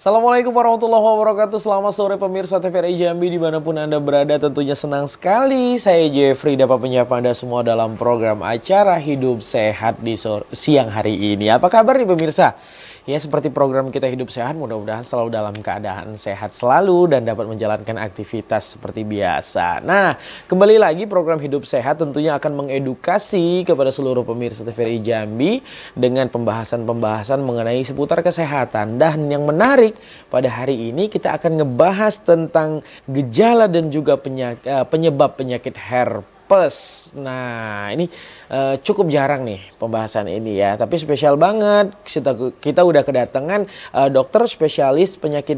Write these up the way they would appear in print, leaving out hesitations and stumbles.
Assalamualaikum warahmatullahi wabarakatuh. Selamat sore pemirsa TVRI Jambi dimanapun Anda berada. Tentunya senang sekali saya Jeffrey dapat menyapa Anda semua dalam program acara Hidup Sehat di siang hari ini. Apa kabar nih pemirsa? Ya seperti program kita Hidup Sehat, mudah-mudahan selalu dalam keadaan sehat selalu dan dapat menjalankan aktivitas seperti biasa. Nah, kembali lagi program Hidup Sehat tentunya akan mengedukasi kepada seluruh pemirsa TVRI Jambi dengan pembahasan-pembahasan mengenai seputar kesehatan. Dan yang menarik, pada hari ini kita akan ngebahas tentang gejala dan juga penyebab penyakit herpes. Nah, ini cukup jarang nih pembahasan ini ya, tapi spesial banget. Kita udah kedatangan dokter spesialis penyakit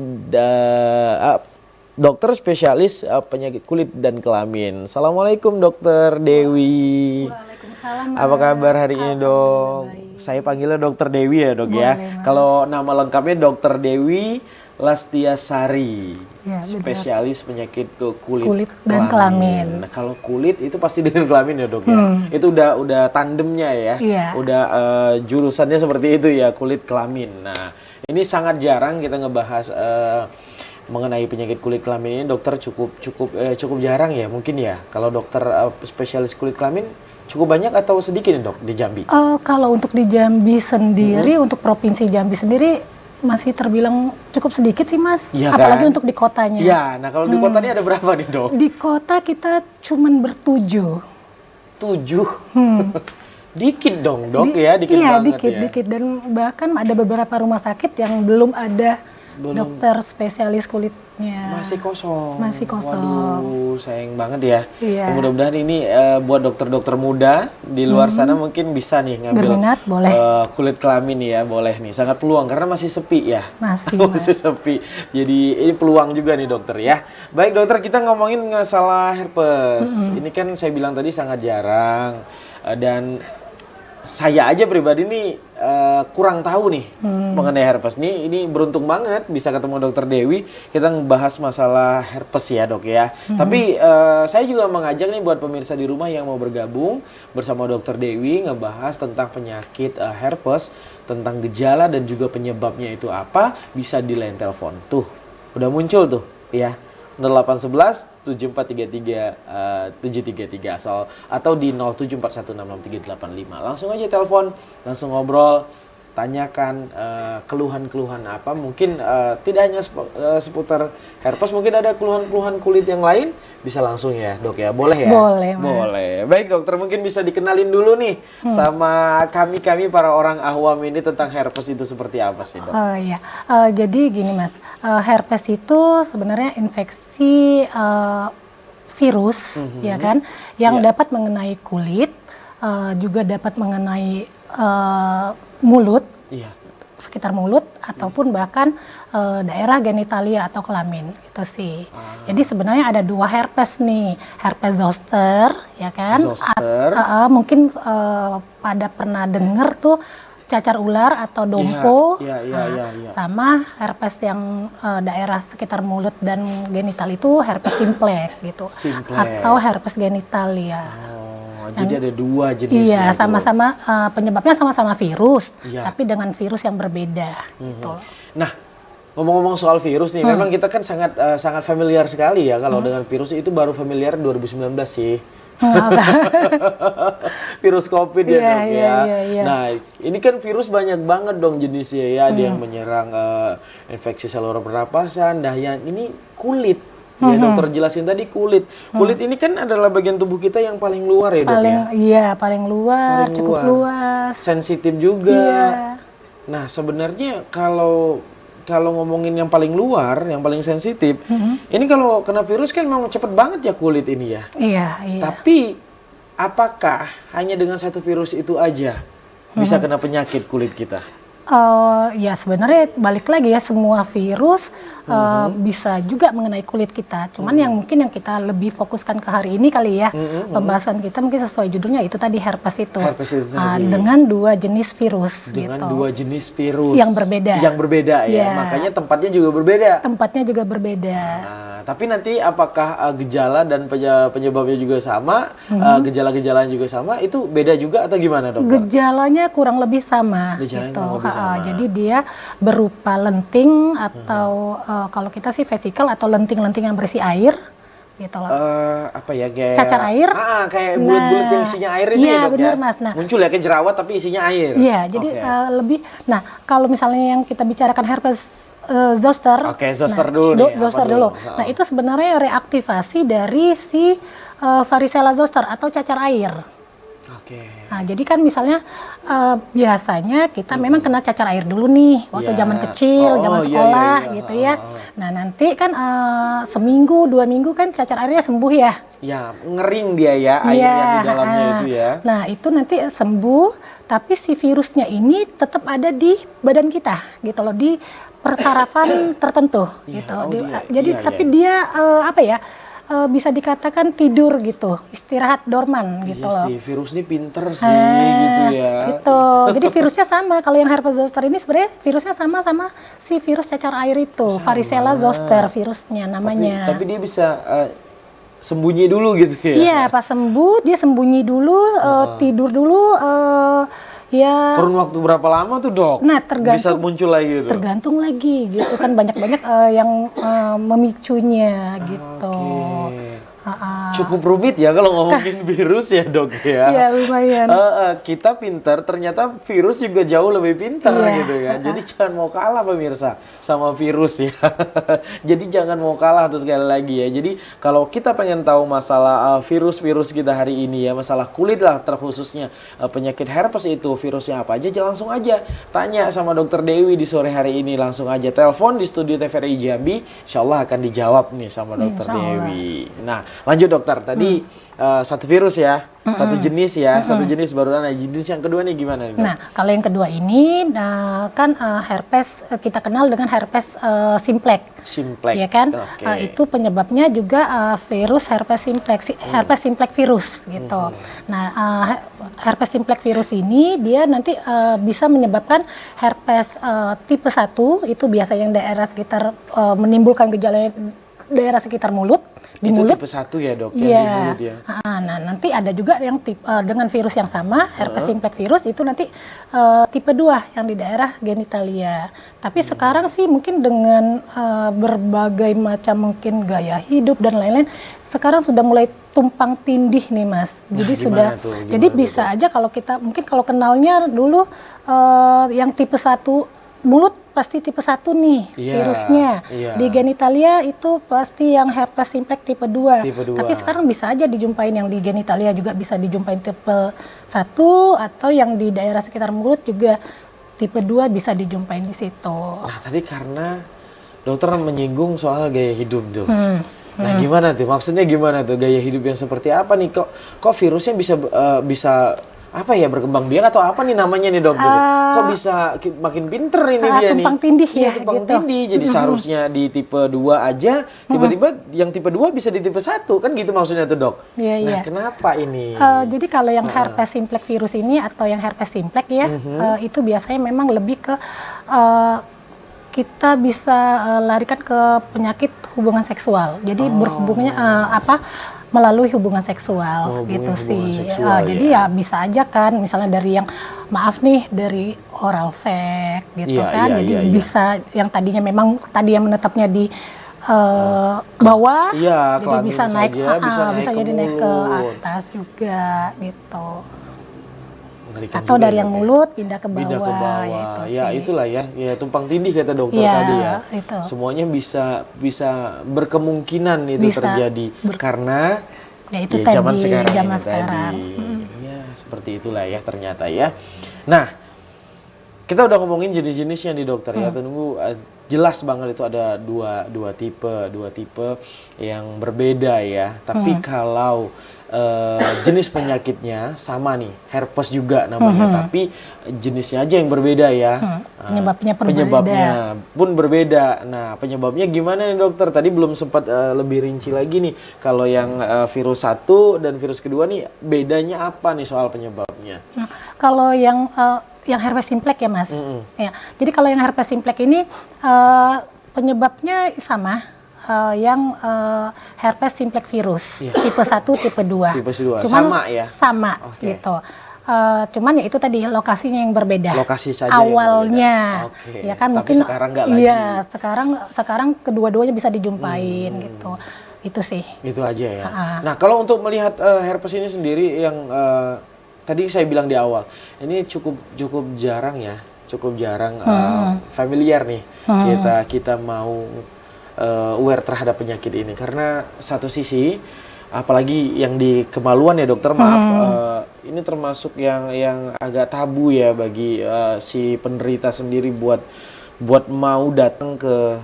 penyakit kulit dan kelamin. Assalamualaikum Dokter Dewi. Waalaikumsalam. Apa kabar hari ini dok? Baik. Saya panggilnya Dokter Dewi ya dok. Boleh, Ya. Mas. Kalau nama lengkapnya Dokter Dewi Lastiasari, Ya, benar. spesialis penyakit kulit, Kulit dan kelamin. Nah, kalau kulit itu pasti dengan kelamin ya dok ya. Itu udah tandemnya ya. Iya. Udah jurusannya seperti itu ya, kulit kelamin. Nah, ini sangat jarang kita ngebahas mengenai penyakit kulit kelamin ini. Dokter cukup jarang ya mungkin ya. Kalau dokter spesialis kulit kelamin cukup banyak atau sedikit nih dok di Jambi? Kalau untuk di Jambi sendiri, untuk provinsi Jambi sendiri masih terbilang cukup sedikit sih Mas. Iya Apalagi kan? untuk di kotanya. Ya, nah kalau di kota ini ada berapa nih dok? Di kota kita cuman bertujuh. 7. Dikit dong dok ya, dikit Iya, banget ya. dikit. Dan bahkan ada beberapa rumah sakit yang belum ada Belum. dokter spesialis kulitnya. Masih kosong. Masih kosong. Waduh, sayang banget ya. Iya. Mudah-mudahan ini buat dokter-dokter muda di luar sana mungkin bisa nih ngambil Berminat, boleh. kulit kelamin ya, boleh nih. Sangat peluang karena masih sepi ya. Masih, Masih sepi. Jadi ini peluang juga nih dokter ya. Baik dokter, kita ngomongin masalah herpes. Ini kan saya bilang tadi sangat jarang dan saya aja pribadi nih kurang tahu nih mengenai herpes. Ini beruntung banget bisa ketemu Dokter Dewi. Kita ngebahas masalah herpes ya dok ya. Tapi saya juga mengajak nih buat pemirsa di rumah yang mau bergabung bersama Dokter Dewi ngebahas tentang penyakit herpes, tentang gejala dan juga penyebabnya itu apa, bisa di line telepon. Tuh, udah muncul tuh ya. 0811 7433 733 atau di 0741663385. Langsung aja telepon, langsung ngobrol, tanyakan keluhan-keluhan apa. Mungkin tidak hanya seputar herpes, mungkin ada keluhan-keluhan kulit yang lain, bisa langsung ya dok ya. Boleh ya? Boleh, Mas. Boleh. Baik dokter, mungkin bisa dikenalin dulu nih sama kami para orang awam ini tentang herpes itu seperti apa sih dok? Oh iya, jadi gini Mas, herpes itu sebenarnya infeksi virus, ya kan, yang dapat mengenai kulit, juga dapat mengenai mulut, Iya. sekitar mulut, ataupun bahkan daerah genitalia atau kelamin, itu sih. Jadi sebenarnya ada dua herpes nih, herpes zoster, ya kan, Zoster. mungkin pada pernah dengar tuh cacar ular atau dompo, Iya. sama herpes yang daerah sekitar mulut dan genital itu herpes simplex gitu, Simplex. atau herpes genitalia. Oh, jadi ada dua jenis. Iya, sama-sama penyebabnya sama-sama virus, Iya. tapi dengan virus yang berbeda. Gitu. Nah, ngomong-ngomong soal virus nih, memang kita kan sangat familiar sekali ya kalau dengan virus itu baru familiar 2019 sih. Virus COVID ya Iya, dok ya. iya. Nah, ini kan virus banyak banget dong jenisnya ya. Ada yang menyerang infeksi saluran pernapasan. Nah, yang ini kulit. Ya dokter jelasin tadi kulit. Kulit ini kan adalah bagian tubuh kita yang paling luar ya dok ya. Iya, paling luar, Paling cukup luar. luas. Sensitif juga. Iya. Nah, sebenarnya kalau ngomongin yang paling luar, yang paling sensitif, ini kalau kena virus kan memang cepet banget ya kulit ini ya. Iya. Tapi apakah hanya dengan satu virus itu aja bisa kena penyakit kulit kita? Ya sebenarnya balik lagi ya, semua virus bisa juga mengenai kulit kita. Cuman yang mungkin yang kita lebih fokuskan ke hari ini kali ya, pembahasan kita mungkin sesuai judulnya itu tadi, herpes itu. Herpes itu tadi. Dengan dua jenis virus Dengan gitu. dua jenis virus Yang berbeda. Yang berbeda ya. Iya. Makanya tempatnya juga berbeda. Tempatnya juga berbeda. Nah, tapi nanti apakah gejala dan penyebabnya juga sama, gejala-gejalanya juga sama, itu beda juga atau gimana dokter? Gejalanya kurang lebih sama Gejalanya gitu. kurang lebih sama. Jadi dia berupa lenting atau kalau kita sih vesikel atau lenting-lenting yang berisi air gitu loh. Apa ya, kayak cacar air. Kayak bulat-bulat yang isinya air itu ya, Dok, benar, ya? Mas. Nah, muncul ya kayak jerawat tapi isinya air. Iya, jadi lebih. Nah, kalau misalnya yang kita bicarakan herpes zoster. Oke, zoster dulu nih. Zoster dulu. Nah, itu sebenarnya reaktivasi dari si varicella zoster atau cacar air. Oke. Nah, jadi kan misalnya biasanya kita memang kena cacar air dulu nih waktu zaman kecil, zaman sekolah gitu ya. Nah, nanti kan seminggu, 2 minggu kan cacar airnya sembuh ya. Ya, ngering dia ya, airnya di dalamnya itu ya. Nah, itu nanti sembuh, tapi si virusnya ini tetap ada di badan kita gitu loh, di persarafan tertentu gitu. Jadi tapi dia apa ya? Bisa dikatakan tidur gitu, istirahat dorman gitu loh. Si virus ini pinter sih gitu ya. Gitu. Jadi virusnya sama. Kalau yang herpes zoster ini sebenarnya virusnya sama si virus cacar air itu, varicella zoster virusnya namanya. Tapi dia bisa sembunyi dulu gitu ya. Iya, pas sembuh dia sembunyi dulu, tidur dulu. Ya. Kurun waktu berapa lama tuh, Dok? Nah, tergantung. Bisa muncul lagi gitu. Tergantung lagi gitu kan, banyak-banyak yang memicunya gitu. Cukup rumit ya kalau ngomongin virus ya, Dok ya. Iya, lumayan. Kita pintar, ternyata virus juga jauh lebih pintar gitu kan. Jadi jangan mau kalah pemirsa sama virus ya. Jadi jangan mau kalah tuh sekali lagi ya. Jadi kalau kita pengen tahu masalah virus-virus kita hari ini ya, masalah kulit lah terkhususnya penyakit herpes itu virusnya apa aja, langsung aja tanya sama Dokter Dewi di sore hari ini, langsung aja telepon di studio TVRI Jambi, insya Allah akan dijawab nih sama Dokter Dewi. Nah, lanjut dokter, tadi satu virus ya, satu jenis ya, satu jenis baru. Nah, jenis yang kedua nih gimana nih, Dok? Nah, kalau yang kedua ini kan herpes kita kenal dengan herpes simplex. Simplex. Ya kan? Itu penyebabnya juga virus herpes simplex, herpes simplex virus gitu. Nah, herpes simplex virus ini dia nanti bisa menyebabkan herpes tipe 1, itu biasa yang daerah sekitar menimbulkan gejala daerah sekitar mulut, di itu mulut. Tipe 1 ya, Dok, yang di mulut ya. Nah, nanti ada juga yang dengan virus yang sama, herpes simplex virus itu nanti tipe 2 yang di daerah genitalia. Tapi sekarang sih mungkin dengan berbagai macam mungkin gaya hidup dan lain-lain, sekarang sudah mulai tumpang tindih nih, Mas. Jadi jadi bisa aja kalau kita mungkin kalau kenalnya dulu yang tipe 1 mulut pasti tipe 1 nih virusnya. Di genitalia itu pasti yang herpes simplex tipe 2. Tapi sekarang bisa aja dijumpain yang di genitalia juga bisa dijumpain tipe 1 atau yang di daerah sekitar mulut juga tipe 2 bisa dijumpain di situ. Nah, tadi karena dokter menyinggung soal gaya hidup tuh. Nah, gimana tuh? Maksudnya gimana tuh gaya hidup yang seperti apa nih? Kok virusnya bisa apa ya, berkembang biak atau apa nih namanya nih, Dok? Kok bisa makin pinter ini dia nih? Tumpang tindih ya, tumpang tindih. Jadi seharusnya di tipe 2 aja, tiba-tiba yang tipe 2 bisa di tipe 1, kan gitu maksudnya tuh, Dok? Nah, kenapa ini? Jadi kalau yang herpes simplex virus ini atau yang herpes simplex ya, itu biasanya memang lebih ke kita bisa larikan ke penyakit hubungan seksual. Jadi berhubungannya melalui hubungan seksual gitu sih. Jadi ya bisa aja kan, misalnya dari yang maaf nih dari oral seks gitu kan. Jadi bisa yang tadinya memang tadi yang menetapnya di bawah, jadi bisa naik, bisa jadi naik ke atas juga gitu. Atau dari yang mulut pindah ke bawah. Ya itulah ya, tumpang tindih kata dokter tadi ya. Itu. Semuanya bisa berkemungkinan itu terjadi karena itu zaman tadi, sekarang. Ya seperti itulah ya ternyata ya. Nah, kita udah ngomongin jenis-jenisnya nih dokter ya. Tunggu jelas banget itu ada dua tipe yang berbeda ya. Tapi kalau jenis penyakitnya sama nih, herpes juga namanya, tapi jenisnya aja yang berbeda ya. Penyebabnya pun berbeda. Nah, penyebabnya gimana nih dokter? Tadi belum sempat lebih rinci lagi nih. Kalau yang virus 1 dan virus kedua nih bedanya apa nih soal penyebabnya? Nah, kalau yang herpes simplex ya, Mas. Ya. Jadi kalau yang herpes simplex ini penyebabnya sama. yang herpes simplex virus tipe 1, tipe 2. Tipe 2. Cuman Sama ya? Sama gitu. Cuman ya itu tadi lokasinya yang berbeda. Lokasi saja awalnya, yang ya kan. Tapi mungkin sekarang nggak lagi. Iya, sekarang kedua-duanya bisa dijumpain gitu. Itu sih. Itu aja ya. Nah, kalau untuk melihat herpes ini sendiri yang tadi saya bilang di awal, ini cukup jarang ya, cukup jarang familiar nih kita mau aware terhadap penyakit ini, karena satu sisi apalagi yang di kemaluan ya dokter, maaf, ini termasuk yang agak tabu ya bagi si penderita sendiri buat mau datang ke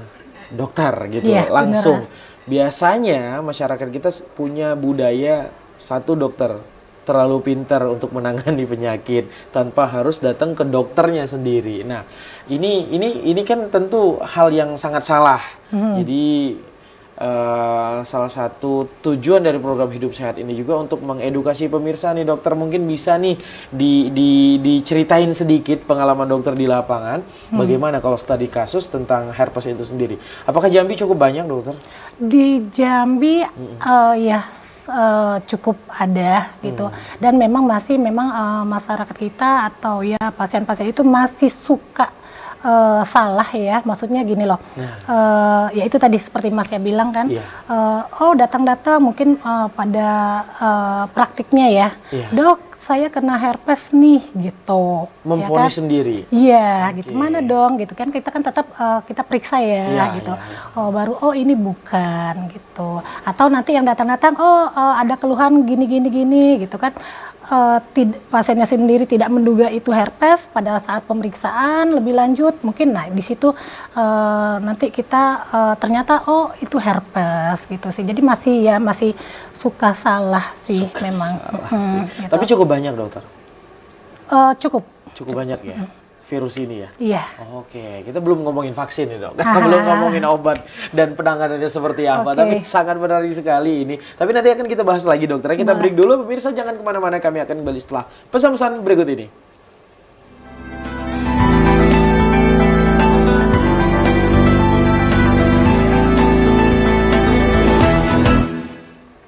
dokter gitu langsung. Biasanya masyarakat kita punya budaya satu, dokter terlalu pintar untuk menangani penyakit tanpa harus datang ke dokternya sendiri. Nah, ini kan tentu hal yang sangat salah. Jadi salah satu tujuan dari program Hidup Sehat ini juga untuk mengedukasi pemirsa nih dokter. Mungkin bisa nih diceritain sedikit pengalaman dokter di lapangan, bagaimana kalau studi kasus tentang herpes itu sendiri. Apakah Jambi cukup banyak dokter? Di Jambi ya cukup ada gitu, dan memang masyarakat kita atau ya pasien-pasien itu masih suka salah ya, maksudnya gini loh, ya itu tadi seperti Mas ya bilang kan, oh datang-datang mungkin pada praktiknya ya, dok saya kena herpes nih gitu, memvonis sendiri, iya gitu, mana dong gitu kan, kita kan tetap kita periksa ya gitu, oh baru oh ini bukan gitu, atau nanti yang datang-datang oh ada keluhan gini gitu kan. Pasiennya sendiri tidak menduga itu herpes pada saat pemeriksaan lebih lanjut mungkin, nah di situ nanti kita ternyata oh itu herpes gitu sih, jadi masih suka salah sih memang. Gitu. Tapi cukup banyak dokter? Cukup banyak ya virus ini ya? Iya. Oke, kita belum ngomongin vaksin nih dok, belum ngomongin obat dan penanganannya seperti apa, tapi sangat menarik sekali ini. Tapi nanti akan kita bahas lagi dokter. Kita break dulu, pemirsa jangan kemana-mana, kami akan kembali setelah pesan-pesan berikut ini.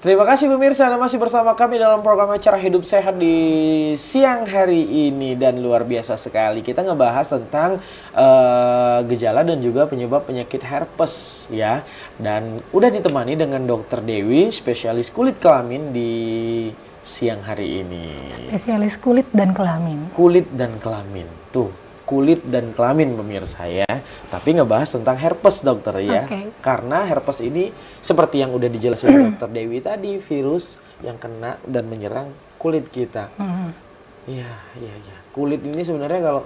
Terima kasih pemirsa, Anda masih bersama kami dalam program acara Hidup Sehat di siang hari ini. Dan luar biasa sekali, kita ngebahas tentang gejala dan juga penyebab penyakit herpes ya. Dan udah ditemani dengan Dokter Dewi, spesialis kulit kelamin di siang hari ini. Spesialis kulit dan kelamin. Kulit dan kelamin, tuh. Kulit dan kelamin pemirsa ya, tapi ngebahas tentang herpes dokter ya, karena herpes ini seperti yang udah dijelasin dokter Dewi tadi, virus yang kena dan menyerang kulit kita. Iya, kulit ini sebenarnya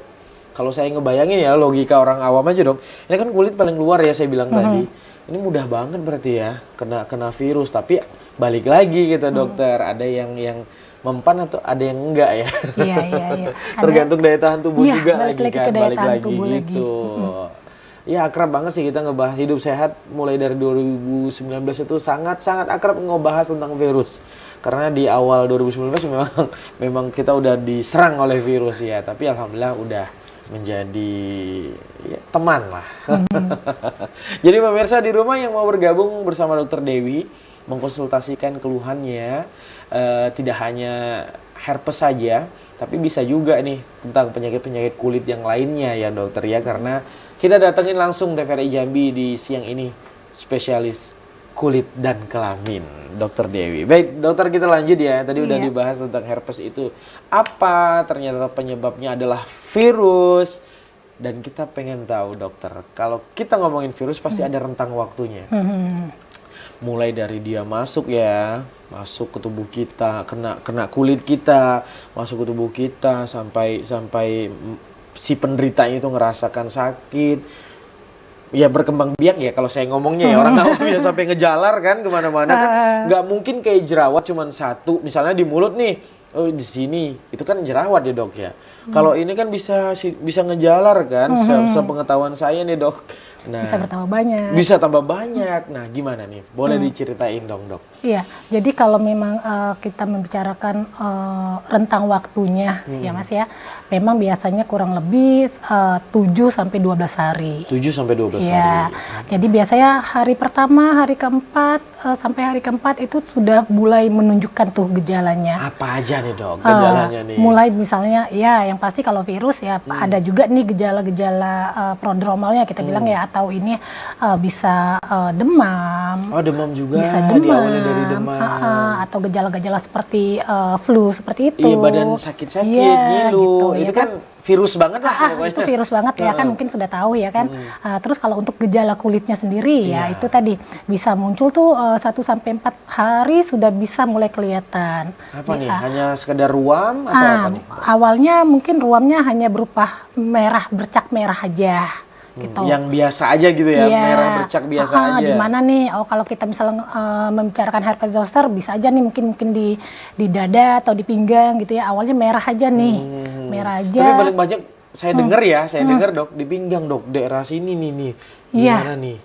kalau saya ngebayangin ya, logika orang awam aja dong, ini kan kulit paling luar ya saya bilang tadi, ini mudah banget berarti ya kena virus, tapi balik lagi gitu dokter, ada yang mempan atau ada yang enggak ya? Iya. Tergantung daya tahan tubuh juga lagi kan, balik lagi gitu. Ya akrab banget sih kita ngebahas Hidup Sehat mulai dari 2019 itu sangat-sangat akrab ngebahas tentang virus. Karena di awal 2019 memang kita udah diserang oleh virus ya, tapi alhamdulillah udah menjadi ya, teman lah. Jadi pemirsa di rumah yang mau bergabung bersama Dokter Dewi, mengkonsultasikan keluhannya, tidak hanya herpes saja, tapi bisa juga nih tentang penyakit-penyakit kulit yang lainnya ya dokter ya, karena kita datengin langsung TVRI Jambi di siang ini, spesialis kulit dan kelamin Dokter Dewi. Baik dokter, kita lanjut ya, tadi udah dibahas tentang herpes itu apa, ternyata penyebabnya adalah virus, dan kita pengen tahu dokter, kalau kita ngomongin virus pasti ada rentang waktunya. Mulai dari dia masuk ke tubuh kita, kena kulit kita, masuk ke tubuh kita, sampai si penderita itu ngerasakan sakit, ya berkembang biak ya kalau saya ngomongnya ya, orang awam ya, sampai ngejalar kan kemana-mana kan, nggak mungkin kayak jerawat cuman satu, misalnya di mulut nih, oh di sini itu kan jerawat ya dok ya. Kalau ini kan bisa ngejalar kan, sepengetahuan saya nih dok, Nah, bisa bertambah banyak. Bisa tambah banyak. Nah, gimana nih? Boleh diceritain dong, Dok? Iya, jadi kalau memang kita membicarakan rentang waktunya, ya Mas ya, memang biasanya kurang lebih 7 sampai 12 hari. 7 sampai 12 Iya, hari. jadi biasanya hari pertama, hari keempat, sampai hari keempat itu sudah mulai menunjukkan tuh gejalanya. Apa aja nih, Dok, gejalanya nih? Mulai misalnya, ya yang pasti kalau virus ya ada juga nih gejala-gejala prodromalnya kita bilang ya, atau ini bisa demam. Oh, demam juga. Bisa demam, Diawali dari demam. atau gejala-gejala seperti flu seperti itu. Iya, badan sakit-sakit, Iya, ngilu. gitu, Itu ya kan virus banget lah pokoknya. itu virus banget ya kan, mungkin sudah tahu ya kan. Terus kalau untuk gejala kulitnya sendiri ya itu tadi bisa muncul tuh 1 sampai 4 hari sudah bisa mulai kelihatan. Apa nih? Hanya sekedar ruam atau apa nih? Awalnya mungkin ruamnya hanya berupa merah, bercak merah aja. Gitu. Yang biasa aja gitu ya, merah bercak biasa aja. Di mana nih? Oh, kalau kita misalnya membicarakan herpes zoster bisa aja nih mungkin di dada atau di pinggang gitu ya. Awalnya merah aja nih. Merah aja. Tapi paling banyak saya dengar ya, saya dengar Dok, di pinggang Dok, daerah sini nih. Gimana nih?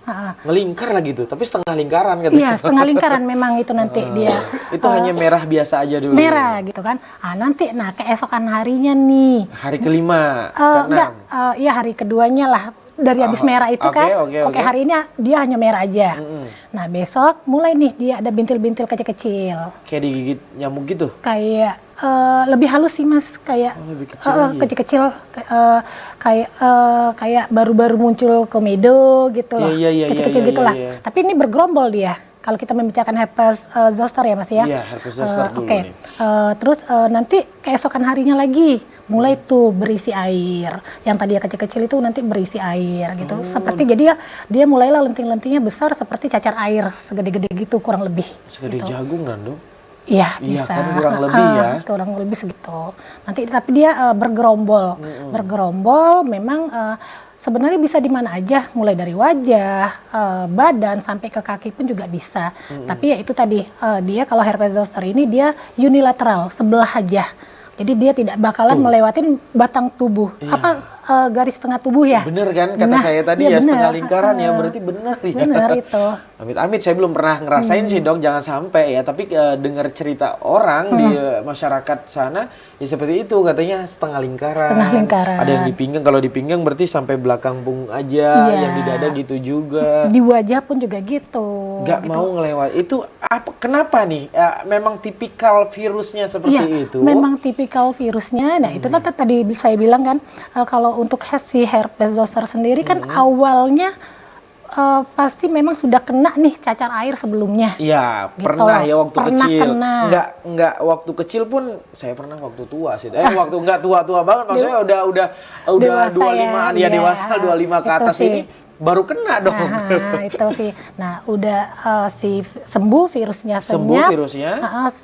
Ngelingkar lagi tuh, tapi setengah lingkaran katanya. Iya, setengah lingkaran memang itu nanti dia. Itu hanya merah biasa aja dulu. Merah gitu kan. Nanti keesokan harinya nih. Hari kelima, enggak, ya hari keduanya lah. Dari habis merah itu kan, oke, hari ini dia hanya merah aja. Nah besok mulai nih dia ada bintil-bintil kecil-kecil. Kayak digigit nyamuk gitu? Kayak lebih halus sih Mas, kayak kecil-kecil, kayak baru-baru muncul komedo gitu loh, kecil-kecil gitulah. Tapi ini bergerombol dia. Kalau kita membicarakan herpes zoster ya Mas ya. Iya, herpes zoster dulu nih. Terus nanti keesokan harinya lagi mulai tuh berisi air. Yang tadi ya kecil-kecil itu nanti berisi air gitu. Seperti jadi dia mulailah lenting-lentingnya besar seperti cacar air segede-gede gitu kurang lebih. Segede gitu. jagung kan Dok? Iya Iya bisa. Kan, kurang lebih ya. Kurang lebih segitu. Nanti tapi dia bergerombol. Bergerombol memang sebenarnya bisa di mana aja, mulai dari wajah, badan sampai ke kaki pun juga bisa. Tapi ya itu tadi dia kalau herpes zoster ini dia unilateral, sebelah aja. Jadi dia tidak bakalan melewatin batang tubuh, garis tengah tubuh ya. Bener kan kata saya tadi ya, setengah lingkaran ya, berarti bener ya. Bener itu. Amit-amit saya belum pernah ngerasain sih Dok, jangan sampai ya. Tapi dengar cerita orang di masyarakat sana ya seperti itu, katanya setengah lingkaran. Setengah lingkaran. Ada yang di pinggang, kalau di pinggang berarti sampai belakang punggung aja, yang di dada gitu juga. Di wajah pun juga gitu. Gak gitu. mau ngelewat. Itu apa? Kenapa nih? Memang tipikal virusnya seperti itu? Memang tipikal virusnya. Nah itu tadi saya bilang kan, kalau untuk si herpes zoster sendiri kan awalnya pasti memang sudah kena nih cacar air sebelumnya. Iya, gitu. Pernah ya waktu kecil. Kena. Enggak waktu kecil pun saya pernah waktu tua sih. Waktu enggak tua-tua banget, maksudnya udah 25-an ya, dewasa 25 ke atas ini baru kena dong. Nah, itu sih. Nah, udah si sembuh virusnya senyap.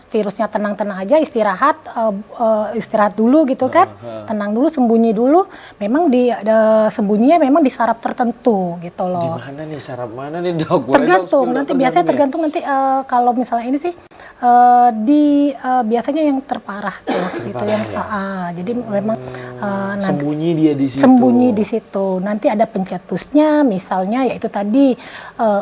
Virusnya tenang-tenang aja, istirahat dulu gitu kan. Tenang dulu, sembunyi dulu. Memang sembunyinya memang di saraf tertentu gitu loh. Di mana nih saraf mana nih Dok? Tergantung, nanti biasanya tergantung nanti kalau misalnya ini sih biasanya yang terparah tuh gitu yang jadi memang sembunyi dia di situ. Sembunyi di situ. Nanti ada pencetusnya misalnya yaitu tadi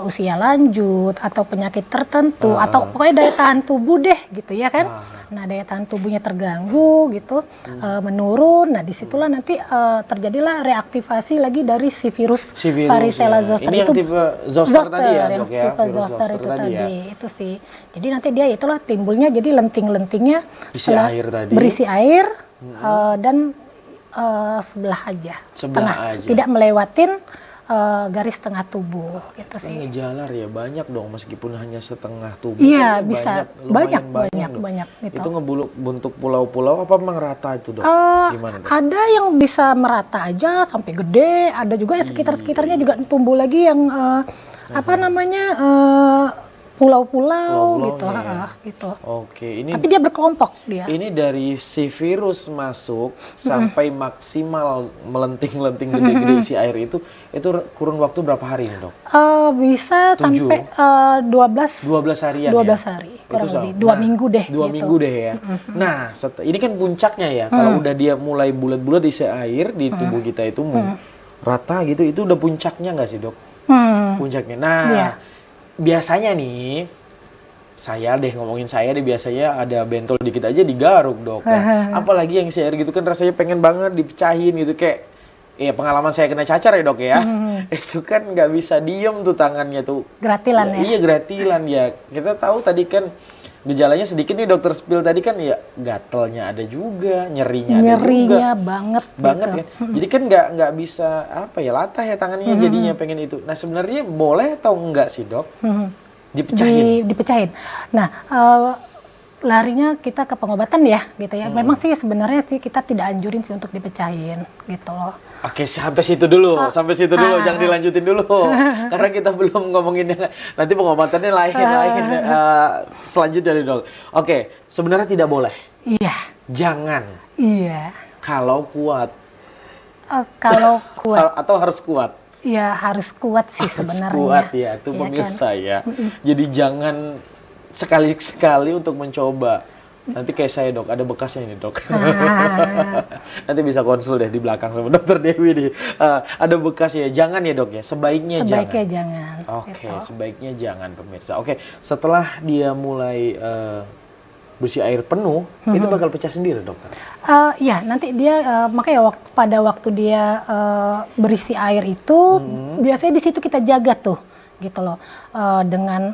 usia lanjut atau penyakit tertentu atau pokoknya daya tahan tubuh deh gitu ya kan. Nah, daya tahan tubuhnya terganggu gitu, menurun. Nah, disitulah nanti terjadilah reaktivasi lagi dari si virus varicella zoster. Ini itu yang tipe zoster tadi ya, yang Dok, ya? tipe zoster itu tadi ya? itu sih. Jadi nanti dia itulah timbulnya jadi lenting-lentingnya berisi air dan sebelah aja, tidak melewatin garis tengah tubuh gitu sih. Ngejalar ya banyak dong, meskipun hanya setengah tubuh. Iya bisa banyak gitu. Itu bentuk pulau-pulau apa memang rata itu Dok? Gimana Dok? Ada yang bisa merata aja sampai gede, ada juga yang sekitar-sekitarnya juga tumbuh lagi yang pulau-pulau gitu, gitu. Oke, ini. Tapi dia berkelompok dia. Ini dari si virus masuk sampai maksimal melenting-lenting gede-gede si air itu kurun waktu berapa hari nih Dok? Bisa 7. Sampai 12 harian 12 hari, kurang lebih 2 minggu deh. 2 minggu deh ya. Nah, ini kan puncaknya ya. Kalau udah dia mulai bulat-bulat isi air di tubuh kita itu rata gitu, itu udah puncaknya nggak sih Dok? puncaknya. Nah, Iya. biasanya nih, ngomongin saya deh, biasanya ada bentol dikit aja digaruk dok ya. Apalagi yang share gitu kan rasanya pengen banget dipecahin gitu, kayak ya pengalaman saya kena cacar ya dok ya. Itu kan nggak bisa diem tuh tangannya tuh. Gratilan ya? Iya gratilan ya. Kita tahu tadi kan gejalanya sedikit nih dokter spill tadi kan ya, gatelnya ada juga, nyerinya ada juga. Nyerinya banget Banget gitu. kan. Jadi kan nggak bisa apa ya, latah ya tangannya jadinya pengen itu. Nah sebenarnya boleh atau enggak sih dok? Dipecahin. Dipecahin. Nah, larinya kita ke pengobatan ya, gitu ya. Memang sih sebenarnya sih kita tidak anjurin sih untuk dipecahin, gitu loh. Oke, sampai situ dulu, jangan dilanjutin dulu. Karena kita belum ngomongin nanti pengobatannya lain selanjutnya nih dok. Oke, sebenarnya tidak boleh. Iya. Jangan. Iya. Kalau kuat. Kalau kuat. Atau harus kuat. Ya harus kuat sih sebenarnya. Harus kuat ya, itu ya pemirsa kan? ya. Jadi jangan sekali-sekali untuk mencoba. Nanti kayak saya dok, ada bekasnya ini dok. Nanti bisa konsul deh di belakang sama dokter Dewi nih. Ada bekas ya, jangan ya dok ya. Sebaiknya jangan. Oke, Gitu. sebaiknya jangan pemirsa. Oke, setelah dia mulai berisi air penuh, itu bakal pecah sendiri dokter. Ya nanti dia makanya pada waktu dia berisi air itu biasanya di situ kita jaga tuh, gitu loh. Dengan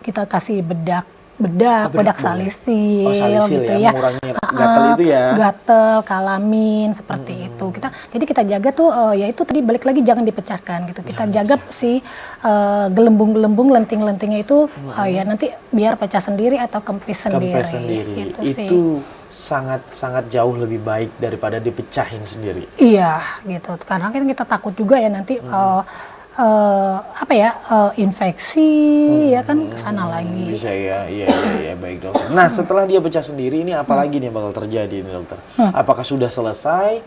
kita kasih bedak salisil, gitu ya, mengurangi gatal itu ya. Gatel, kalamin seperti itu. Jadi kita jaga tuh, ya itu tadi balik lagi jangan dipecahkan gitu. Kita jaga si gelembung-gelembung, lenting-lentingnya itu ya nanti biar pecah sendiri atau kempis sendiri. Gitu sih. Itu sangat jauh lebih baik daripada dipecahin sendiri. Iya, gitu. Karena kan kita takut juga ya nanti infeksi ya kan kesana lagi. Bisa ya, iya baik dokter. Nah setelah dia pecah sendiri ini apalagi nih yang bakal terjadi ini dokter? Apakah sudah selesai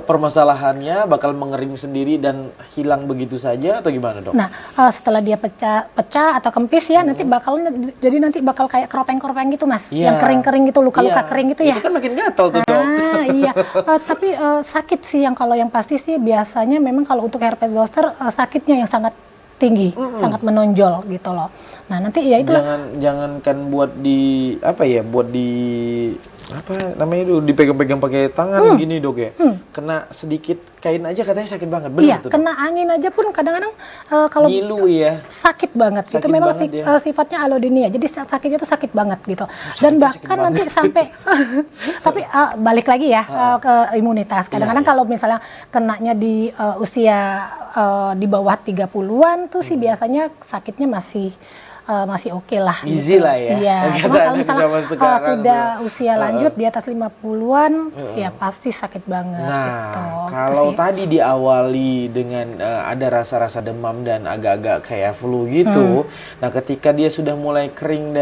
permasalahannya, bakal mengering sendiri dan hilang begitu saja atau gimana dok? Nah setelah dia pecah atau kempis ya nanti bakal kayak keropeng-keropeng gitu mas, yang kering-kering gitu, luka-luka kering gitu ya. Itu kan makin gatal tuh dok. Iya, tapi sakit sih yang kalau yang pasti sih biasanya memang kalau untuk herpes zoster sakitnya yang sangat tinggi, sangat menonjol gitu loh. Nah nanti ya itulah. Jangankan buat di dipegang-pegang pakai tangan gini dok ya. Kena sedikit kain aja katanya sakit banget. Bener Iya, tuh, kena angin aja pun kadang-kadang kalau ngilu ya. sakit banget. Itu memang sifatnya allodynia. Jadi sakitnya tuh sakit banget gitu. Dan bahkan nanti sampai tapi balik lagi ya ke imunitas. Kadang-kadang kalau misalnya kenanya di usia di bawah 30-an tuh sih biasanya sakitnya masih oke lah. Easy gitu. lah ya. Iya. Cuma kalau misalnya sudah tuh. usia lanjut di atas 50-an, ya pasti sakit banget. Nah, gitu. kalau tadi diawali dengan ada rasa-rasa demam dan agak-agak kayak flu gitu, nah ketika dia sudah mulai kering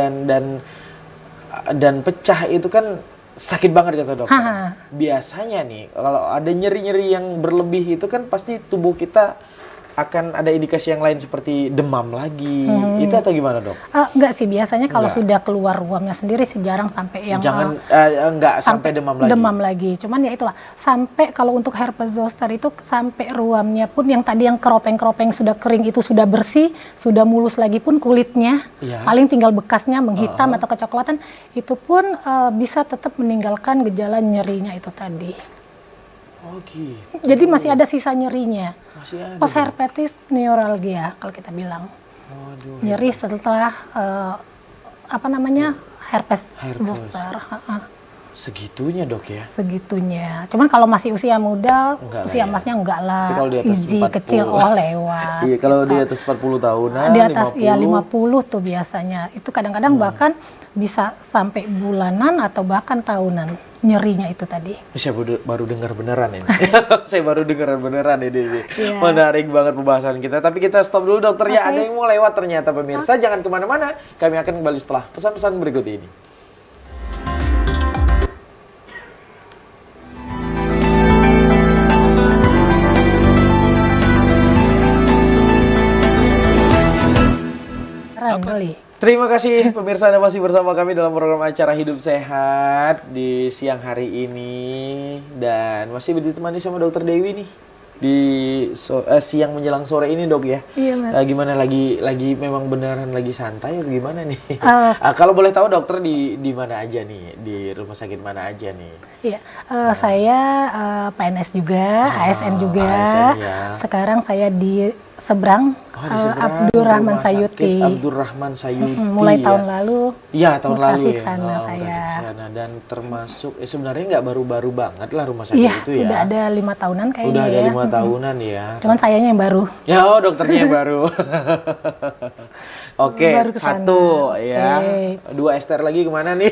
dan pecah itu kan sakit banget kata dokter. Biasanya nih kalau ada nyeri-nyeri yang berlebih itu kan pasti tubuh kita akan ada indikasi yang lain seperti demam lagi. Itu atau gimana dok? Enggak sih, biasanya kalau sudah keluar ruamnya sendiri sih jarang sampai yang enggak sampai demam lagi. Cuman ya itulah, sampai kalau untuk herpes zoster itu sampai ruamnya pun yang tadi yang keropeng-keropeng sudah kering itu sudah bersih, sudah mulus lagi pun kulitnya, paling tinggal bekasnya menghitam atau kecoklatan, itu pun bisa tetap meninggalkan gejala nyerinya itu tadi. Oh gitu. Jadi masih ada sisa nyerinya. Masih ada. Postherpetis neuralgia kalau kita bilang. Waduh. Nyeri setelah herpes zoster. Segitunya dok ya? Segitunya. Cuman kalau masih usia muda, usia emasnya enggak lah. Kalau di atas Easy 40. kecil lewat. Iya, kalau di atas 40 tahunan, di atas 50. Ya 50 tuh biasanya. Itu kadang-kadang bahkan bisa sampai bulanan atau bahkan tahunan nyerinya itu tadi. Saya baru dengar beneran ini. Saya baru dengar beneran ini. Menarik banget pembahasan kita. Tapi kita stop dulu dokter ya. Ada yang mau lewat ternyata pemirsa. Jangan kemana-mana. Kami akan kembali setelah pesan-pesan berikut ini. Terima kasih pemirsa Anda masih bersama kami dalam program acara Hidup Sehat di siang hari ini. Dan masih ditemani sama Dokter Dewi nih. siang menjelang sore ini dok ya. Iya Mas. Gimana lagi memang beneran lagi santai atau gimana nih? Kalau boleh tahu dokter di mana aja nih, di rumah sakit mana aja nih? Iya, saya PNS juga, ASN juga. ASN ya. Sekarang saya di seberang, Oh, di seberang Abdurrahman rumah sakit Sayuti. Abdurrahman Sayuti. Mulai ya. tahun lalu. Iya, tahun lalu mutasi ya. ke sana Oh, saya. mutasi ke sana. Dan termasuk sebenarnya nggak baru-baru banget lah rumah sakit Iya, itu ya. sudah ada 5 tahunan kayaknya Udah ada ya. 5 tahunan ya. Cuman sayanya yang baru. Ya, oh dokternya yang baru. Oke, Baru kesana. 1 ya. Oke. 2 Ester lagi kemana nih?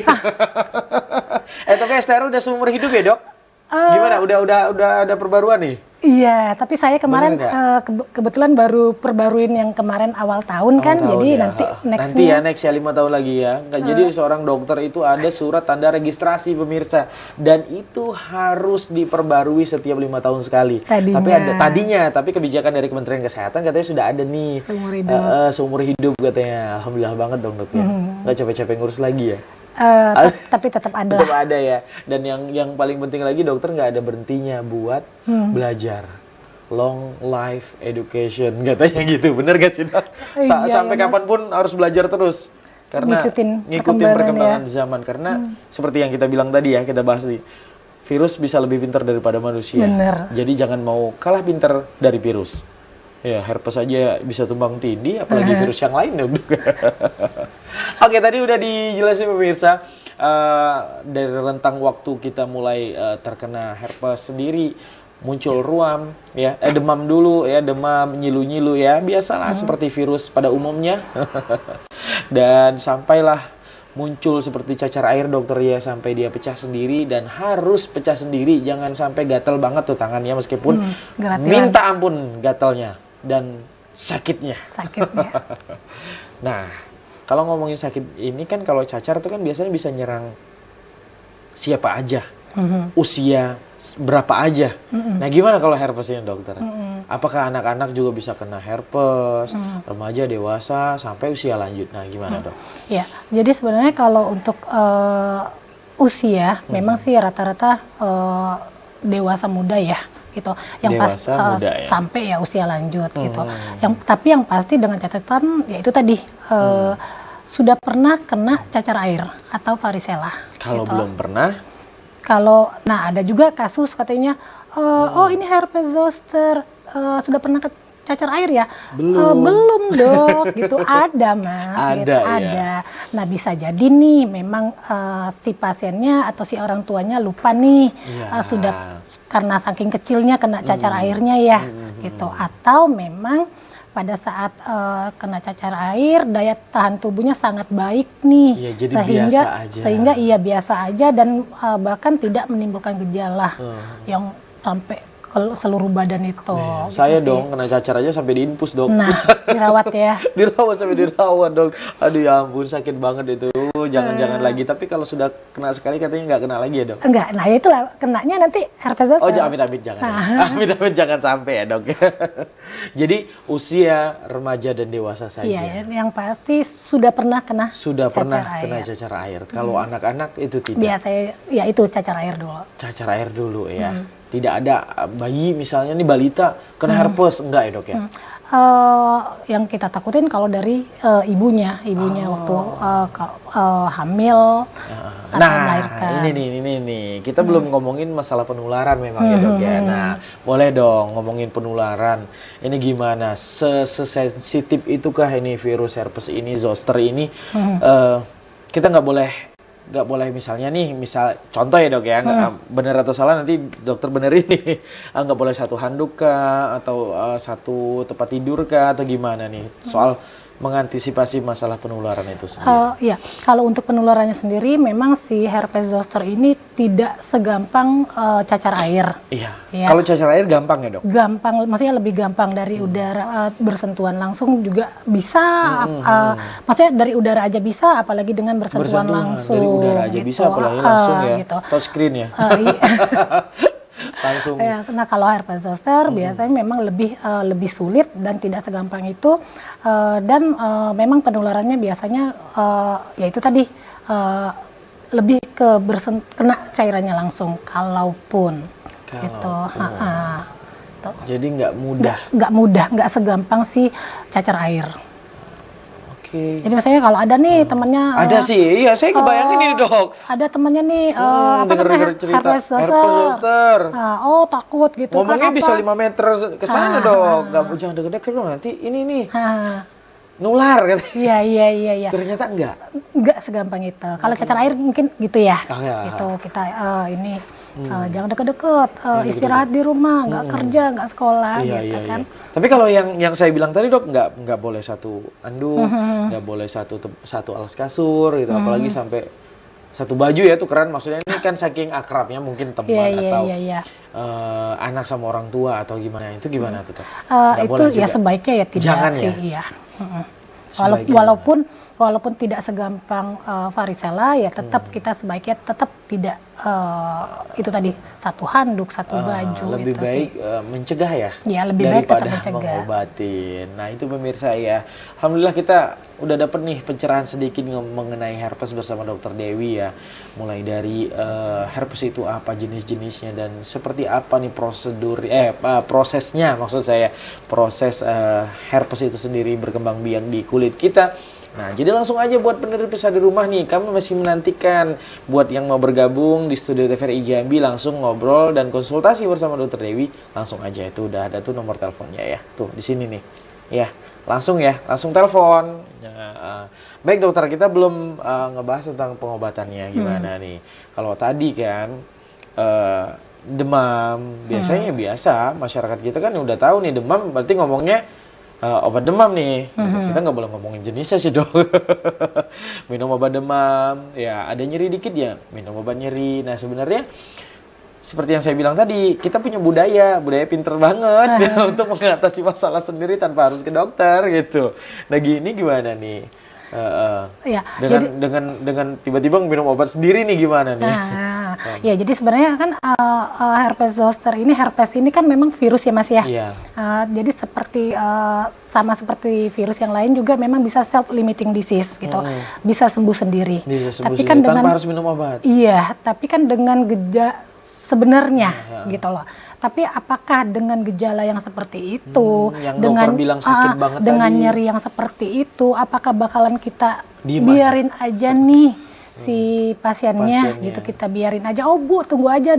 Tapi Ester udah seumur hidup ya dok? Gimana? Udah ada perbaruan nih? Iya, tapi saya kemarin Bener nggak? kebetulan baru perbaruin yang kemarin awal tahun kan, Tahun jadi ya. nanti Nanti ya nextnya. next ya 5 tahun lagi ya. Nggak, jadi seorang dokter itu ada surat tanda registrasi pemirsa, dan itu harus diperbarui setiap 5 tahun sekali. Tapi kebijakan dari Kementerian Kesehatan katanya sudah ada nih Seumur hidup. seumur hidup katanya. Alhamdulillah banget dong dok ya. Nggak capek-capek ngurus lagi ya. Tapi tetap ada. Tetap ada ya. Dan yang paling penting lagi dokter nggak ada berhentinya buat belajar. Long life education katanya gitu. Bener gak sih dok? Sampai kapanpun harus belajar terus. Karena ngikutin perkembangan zaman. Karena seperti yang kita bilang tadi ya, kita bahas nih, virus bisa lebih pintar daripada manusia. Bener. Jadi jangan mau kalah pintar dari virus. Ya, herpes aja bisa tumbang tindih, apalagi virus yang lain dong. Oke, tadi udah dijelasin pemirsa, dari rentang waktu kita mulai terkena herpes sendiri, muncul ruam, ya, demam dulu ya, demam, nyilu-nyilu ya, biasalah seperti virus pada umumnya. Dan sampailah muncul seperti cacar air dokter ya, sampai dia pecah sendiri, dan harus pecah sendiri, jangan sampai gatal banget tuh tangannya meskipun minta ampun gatalnya dan sakitnya. Nah, kalau ngomongin sakit ini kan, kalau cacar itu kan biasanya bisa nyerang siapa aja, usia berapa aja. Nah, gimana kalau herpes ini dokter? Apakah anak-anak juga bisa kena herpes, remaja, dewasa, sampai usia lanjut? Nah, gimana dok? Ya, jadi sebenarnya kalau untuk usia, memang sih rata-rata dewasa muda ya. Gitu, yang sampai ya usia lanjut gitu. Tapi yang pasti dengan catatan yaitu tadi sudah pernah kena cacar air atau varicella. Kalau gitu. belum pernah? Nah ada juga kasus katanya, oh ini herpes zoster, sudah pernah cacar air ya? Belum dok, gitu. Ada mas, ada, gitu, ada. Nah bisa jadi nih memang si pasiennya atau si orang tuanya lupa nih, sudah karena saking kecilnya kena cacar airnya ya, gitu. Atau memang pada saat kena cacar air daya tahan tubuhnya sangat baik nih, ya, jadi sehingga iya biasa aja dan bahkan tidak menimbulkan gejala yang sampai ke seluruh badan itu. Gitu saya dong kena cacar aja sampai diinfus dok. Nah dirawat ya. Dirawat sampai dirawat dok. Aduh ya ampun, sakit banget itu. Jangan lagi. Tapi kalau sudah kena sekali katanya nggak kena lagi ya dok? Enggak. Nah itulah kenanya nanti herpes zoster. Oh amit-amit jangan. Amit-amit jangan sampai ya dok. Jadi usia remaja dan dewasa saja. Iya, yang pasti sudah pernah kena cacar air. Kalau anak-anak itu tidak. Biasanya ya itu cacar air dulu. Cacar air dulu ya. Tidak ada bayi misalnya nih balita kena herpes, enggak ya dok ya? Yang kita takutin kalau dari ibunya waktu hamil atau melahirkan. Ini nih kita belum ngomongin masalah penularan memang ya dok ya. Nah boleh dong ngomongin penularan. Ini gimana? Sesensitif itukah ini virus herpes ini, zoster ini? Kita nggak boleh misalnya nih, contoh ya dok ya, bener atau salah nanti dokter benerin nih, nggak boleh satu handuk kah, atau satu tempat tidur kah, atau gimana nih soal mengantisipasi masalah penularan itu sendiri? Ya, kalau untuk penularannya sendiri memang si herpes zoster ini tidak segampang cacar air. Iya. Ya. Kalau cacar air gampang ya dok? Gampang, maksudnya lebih gampang dari udara, bersentuhan langsung juga bisa. Maksudnya dari udara aja bisa, apalagi dengan bersentuhan langsung. Dari udara aja gitu. Bisa, apalagi langsung ya. Gitu. Touchscreen ya. Langsung. Nah kalau herpes zoster biasanya memang lebih sulit dan tidak segampang itu, dan memang penularannya biasanya yaitu tadi lebih kena cairannya langsung kalaupun. Gitu. gitu. Jadi nggak mudah. Nggak mudah, nggak segampang si cacar air. Oke. Jadi misalnya kalau ada nih temennya Ada sih, iya saya kebayangin ini dok. ada temennya nih apa namanya Denger cerita herpes herpes zoster. zoster. Nah, oh takut gitu Ngomongnya kan bisa apa? 5 meter ke sana dok. Nggak jangan deket-deket dong nanti ini nih Ah, nular katanya. iya. Ternyata enggak. Nggak segampang itu. Kalau cacar air mungkin gitu ya. Ah, ya. Gitu kita ini jangan deket-deket, istirahat di rumah, nggak kerja, nggak sekolah gitu kan. Iya. Tapi kalau yang saya bilang tadi dok, nggak boleh satu anduk, nggak boleh satu alas kasur gitu, apalagi sampai satu baju ya tuh keren. Maksudnya ini kan saking akrabnya mungkin teman atau anak sama orang tua atau gimana, itu gimana tuh dok? Nggak Itu boleh ya juga? sebaiknya ya tidak Jangan sih, ya? iya. Sebaiknya Walaupun tidak segampang varicella ya tetap kita sebaiknya tetap tidak itu tadi satu handuk, satu baju lebih itu baik sih. mencegah ya, Ya lebih baik tetap daripada mencegah. mengobatin. Nah itu pemirsa ya, alhamdulillah kita udah dapet nih pencerahan sedikit mengenai herpes bersama Dokter Dewi ya. Mulai dari herpes itu apa jenis-jenisnya dan seperti apa nih prosesnya, maksud saya proses herpes itu sendiri berkembang biak di kulit kita. Nah, jadi langsung aja buat pemirsa di rumah nih, kami masih menantikan buat yang mau bergabung di studio TVRI Jambi, langsung ngobrol dan konsultasi bersama Dokter Dewi, langsung aja itu udah ada tuh nomor teleponnya ya, tuh di sini nih, ya langsung telepon. Baik dokter, kita belum ngebahas tentang pengobatannya gimana nih. Kalau tadi kan demam, biasanya biasa masyarakat kita kan udah tahu nih demam, berarti ngomongnya obat demam nih. Kita nggak boleh ngomongin jenisnya sih dok. Minum obat demam, ya ada nyeri dikit ya minum obat nyeri. Nah sebenarnya seperti yang saya bilang tadi, kita punya budaya pinter banget untuk mengatasi masalah sendiri tanpa harus ke dokter gitu. Nah gini gimana nih? Ya, dengan tiba-tiba minum obat sendiri nih gimana nih? Ya jadi sebenarnya kan herpes zoster ini, herpes ini kan memang virus ya mas ya. Iya. Jadi seperti sama seperti virus yang lain juga memang bisa self limiting disease gitu, bisa sembuh sendiri. Tapi kan dengan tanpa harus minum obat. Iya, tapi kan dengan sebenarnya gitu loh. Tapi apakah dengan gejala yang seperti itu, yang dengan dokter bilang sakit banget dengan tadi, nyeri yang seperti itu, apakah bakalan kita Diem biarin aja nih si pasiennya gitu, kita biarin aja, oh bu tunggu aja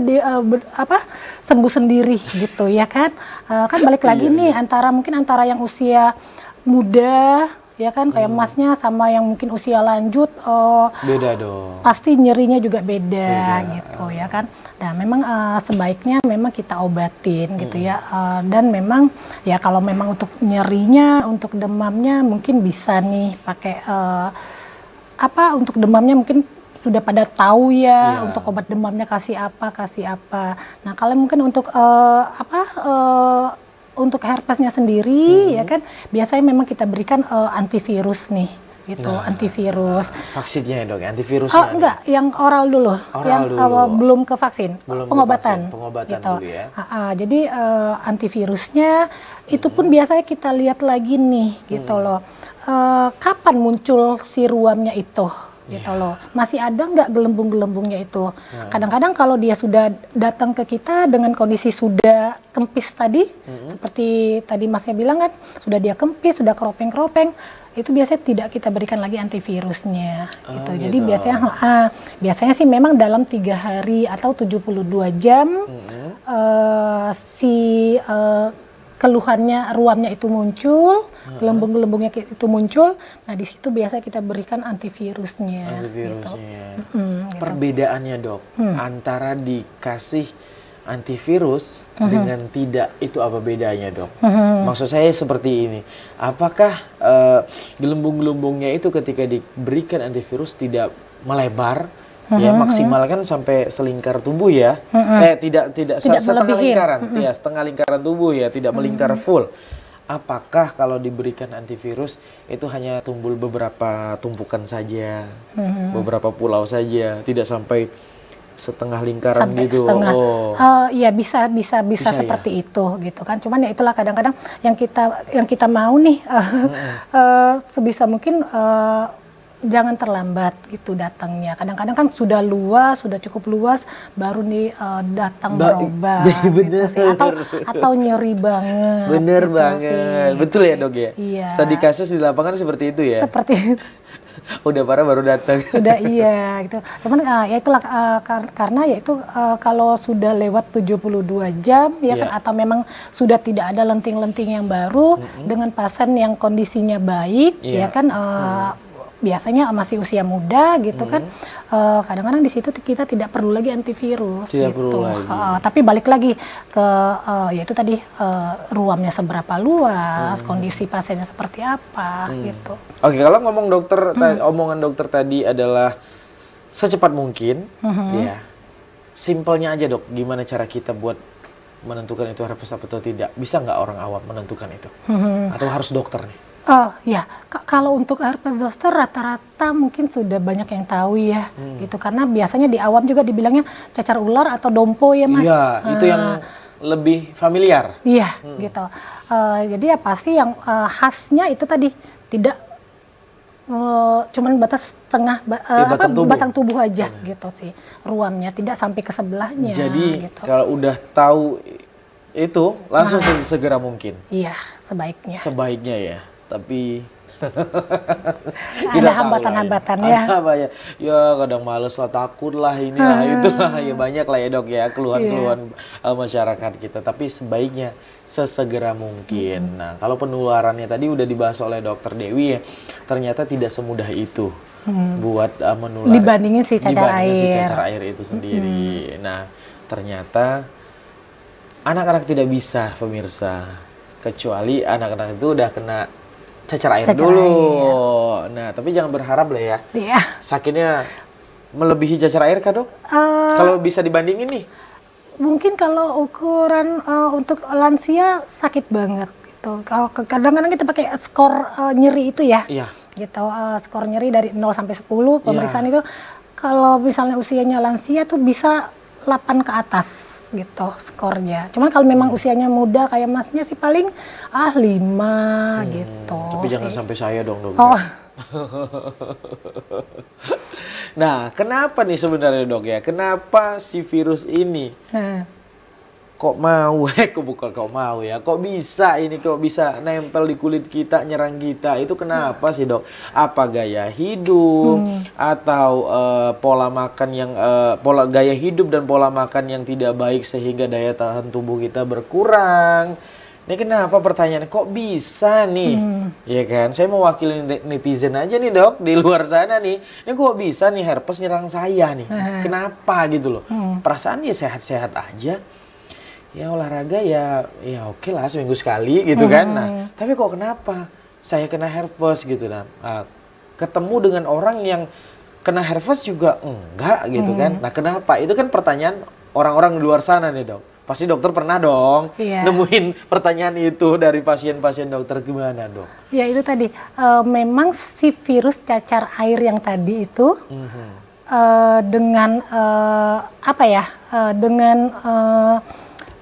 sembuh sendiri gitu ya kan. Kan balik lagi nih mungkin antara yang usia muda ya kan kayak masnya sama yang mungkin usia lanjut, beda dong, pasti nyerinya juga beda gitu ya kan. Nah memang sebaiknya memang kita obatin gitu ya, dan memang ya kalau memang untuk nyerinya, untuk demamnya mungkin bisa nih pakai untuk demamnya mungkin sudah pada tahu ya, untuk obat demamnya kasih apa. Nah kalau mungkin untuk untuk herpesnya sendiri ya kan biasanya memang kita berikan antivirus nih gitu, antivirus. Vaksinnya ya dok, antivirusnya? Enggak, yang oral dulu, belum ke vaksin, pengobatan gitu. Dulu ya. Jadi antivirusnya itu pun biasanya kita lihat lagi nih gitu loh, kapan muncul si ruamnya itu gitu loh, masih ada nggak gelembung-gelembungnya itu. Kadang-kadang kalau dia sudah datang ke kita dengan kondisi sudah kempis tadi, seperti tadi masnya bilang kan, sudah dia kempis, sudah keropeng-keropeng, itu biasanya tidak kita berikan lagi antivirusnya gitu. Jadi biasanya sih memang dalam 3 hari atau 72 jam keluhannya, ruamnya itu muncul, gelembung-gelembungnya itu muncul. Nah di situ biasa kita berikan antivirusnya. Gitu. Perbedaannya dok antara dikasih antivirus dengan tidak, itu apa bedanya dok? Maksud saya seperti ini, apakah gelembung-gelembungnya itu ketika diberikan antivirus tidak melebar? Ya maksimal kan sampai selingkar tubuh ya, tidak setengah lingkaran, ya setengah lingkaran tubuh ya, tidak melingkar full. Apakah kalau diberikan antivirus itu hanya tumbuh beberapa tumpukan saja, beberapa pulau saja, tidak sampai setengah lingkaran sampai gitu? Setengah. Ya bisa seperti ya? Itu gitu kan. Cuman ya itulah kadang-kadang yang kita mau nih sebisa mungkin jangan terlambat gitu datangnya. Kadang-kadang kan sudah luas, sudah cukup luas, baru nih datang berobat. Bener. Gitu sih. Atau nyeri banget. Bener gitu banget, sih, betul gitu ya sih. dok ya? Iya. Studi kasus di lapangan seperti itu ya? Seperti itu. Udah parah baru datang. Sudah iya gitu. Cuman ya itulah karena ya itu kalau sudah lewat 72 jam ya kan, Iya. atau memang sudah tidak ada lenting-lenting yang baru dengan pasien yang kondisinya baik Iya. ya kan, biasanya masih usia muda gitu kan, kadang-kadang di situ kita tidak perlu lagi antivirus Tidak gitu. perlu lagi. Tapi balik lagi ke yaitu tadi, ruamnya seberapa luas, kondisi pasiennya seperti apa gitu. Oke, kalau ngomong dokter, omongan dokter tadi adalah secepat mungkin, ya. Simpelnya aja dok, gimana cara kita buat menentukan itu herpes atau tidak? Bisa nggak orang awam menentukan itu? Atau harus dokter nih? Ya, kalau untuk herpes zoster rata-rata mungkin sudah banyak yang tahu ya, gitu. Karena biasanya di awam juga dibilangnya cacar ular atau dompo ya mas. Iya, itu yang lebih familiar. Iya, gitu. Jadi ya pasti yang khasnya itu tadi tidak cuman batas tengah batang tubuh aja gitu sih, ruamnya tidak sampai ke sebelahnya. Jadi gitu. kalau udah tahu itu langsung segera mungkin. Iya, sebaiknya. Sebaiknya ya. Tapi Ada hambatan-hambatan ya. Ada apa ya? Ya kadang males lah, takut lah, ini lah, itu lah. Ya banyak lah ya dok ya, keluhan-keluhan masyarakat kita. Tapi sebaiknya sesegera mungkin. Nah kalau penularannya tadi udah dibahas oleh dokter Dewi ya, ternyata tidak semudah itu buat menular. Dibandingin si cacar air itu sendiri. Nah ternyata anak-anak tidak bisa pemirsa, kecuali anak-anak itu udah kena cacar air dulu. Nah, tapi jangan berharap lah ya. Iya. Sakitnya melebihi cacar air kah dok? Kalau bisa dibandingin nih? Mungkin kalau ukuran untuk lansia sakit banget gitu. Kalau kadang-kadang kita pakai skor nyeri itu ya. Iya. Gitu, skor nyeri dari 0 sampai 10 pemeriksaan itu. Kalau misalnya usianya lansia tuh bisa 8 ke atas gitu skornya. Cuman kalau memang usianya muda kayak masnya sih paling 5 gitu. Tapi jangan sampai saya dong dok. Oh. Nah, kenapa nih sebenarnya dok ya? Kenapa si virus ini kok mau? Kok bisa ini? Kok bisa nempel di kulit kita, nyerang kita? Itu kenapa sih dok? Apa gaya hidup atau pola makan yang gaya hidup dan pola makan yang tidak baik sehingga daya tahan tubuh kita berkurang? Ini kenapa pertanyaannya kok bisa nih? Ya kan, saya mewakili netizen aja nih dok di luar sana nih. Ini kok bisa nih herpes nyerang saya nih? Kenapa gitu loh? Perasaan ya sehat-sehat aja. Ya olahraga ya oke lah seminggu sekali gitu kan. Nah, tapi kok kenapa saya kena herpes gitu nah. Ketemu dengan orang yang kena herpes juga enggak gitu kan. Nah, kenapa? Itu kan pertanyaan orang-orang di luar sana nih, Dok. Pasti dokter pernah dong nemuin pertanyaan itu dari pasien-pasien dokter, gimana, Dok? Ya itu tadi memang si virus cacar air yang tadi itu dengan dengan